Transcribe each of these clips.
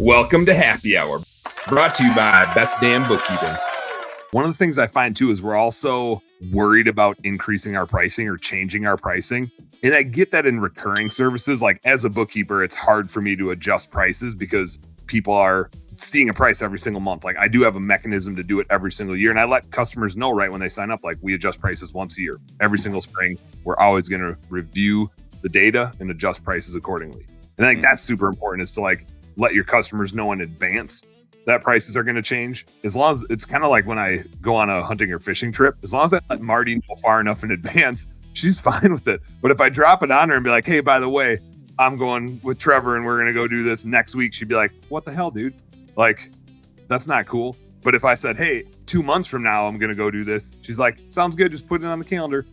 Welcome to Happy Hour, brought to you by Best Damn Bookkeeping. One of the things I find too is we're also worried about increasing our pricing or changing our pricing. And I get that in recurring services. Like as a bookkeeper, it's hard for me to adjust prices because people are seeing a price every single month. Like I do have a mechanism to do it every single year. And I let customers know right when they sign up, like we adjust prices once a year. Every single spring, we're always going to review the data and adjust prices accordingly. And I think that's super important, is to like let your customers know in advance that prices are going to change. As long as it's kind of like when I go on a hunting or fishing trip, as long as I let Marty know far enough in advance, she's fine with it. But if I drop it on her and be like, hey, by the way, I'm going with Trevor and we're going to go do this next week, she'd be like, what the hell, dude? Like, that's not cool. But if I said, hey, 2 months from now, I'm going to go do this, she's like, sounds good. Just put it on the calendar.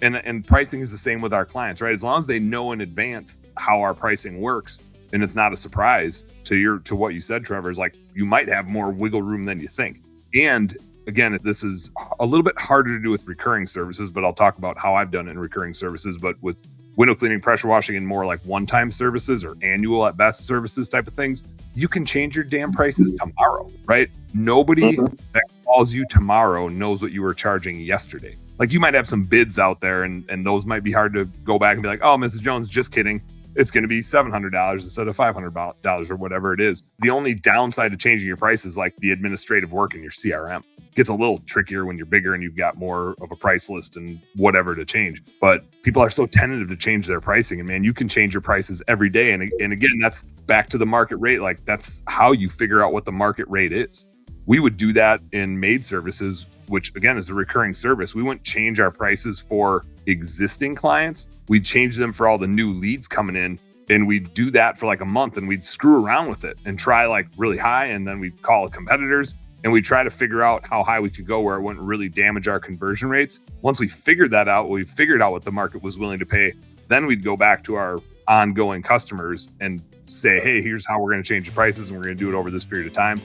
And pricing is the same with our clients, right? As long as they know in advance how our pricing works, and it's not a surprise to what you said, Trevor, is like you might have more wiggle room than you think. And again, this is a little bit harder to do with recurring services, but I'll talk about how I've done it in recurring services. But with window cleaning, pressure washing, and more like one-time services or annual at best services type of things, you can change your damn prices tomorrow, right? Nobody that calls you tomorrow knows what you were charging yesterday. Like you might have some bids out there and those might be hard to go back and be like, oh, Mrs. Jones, just kidding. It's going to be $700 instead of $500 or whatever it is. The only downside to changing your price is like the administrative work in your CRM. It gets a little trickier when you're bigger and you've got more of a price list and whatever to change. But people are so tentative to change their pricing. And man, you can change your prices every day. And again, that's back to the market rate. Like that's how you figure out what the market rate is. We would do that in maid services, which again is a recurring service. We wouldn't change our prices for existing clients. We'd change them for all the new leads coming in. And we'd do that for like a month and we'd screw around with it and try like really high. And then we'd call competitors and we'd try to figure out how high we could go where it wouldn't really damage our conversion rates. Once we figured that out, we figured out what the market was willing to pay. Then we'd go back to our ongoing customers and say, hey, here's how we're going to change the prices and we're going to do it over this period of time.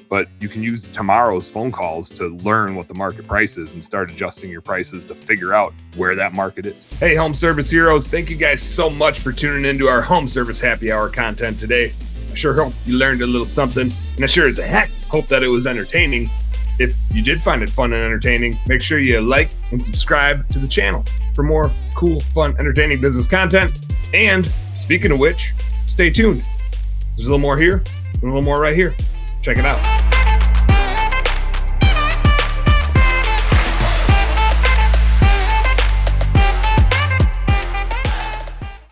But you can use tomorrow's phone calls to learn what the market price is and start adjusting your prices to figure out where that market is. Hey, home service heroes, thank you guys so much for tuning into our home service happy hour content today. I sure hope you learned a little something, and I sure as heck hope that it was entertaining. If you did find it fun and entertaining, make sure you like and subscribe to the channel for more cool, fun, entertaining business content. And speaking of which, stay tuned. There's a little more here and a little more right here. Check it out.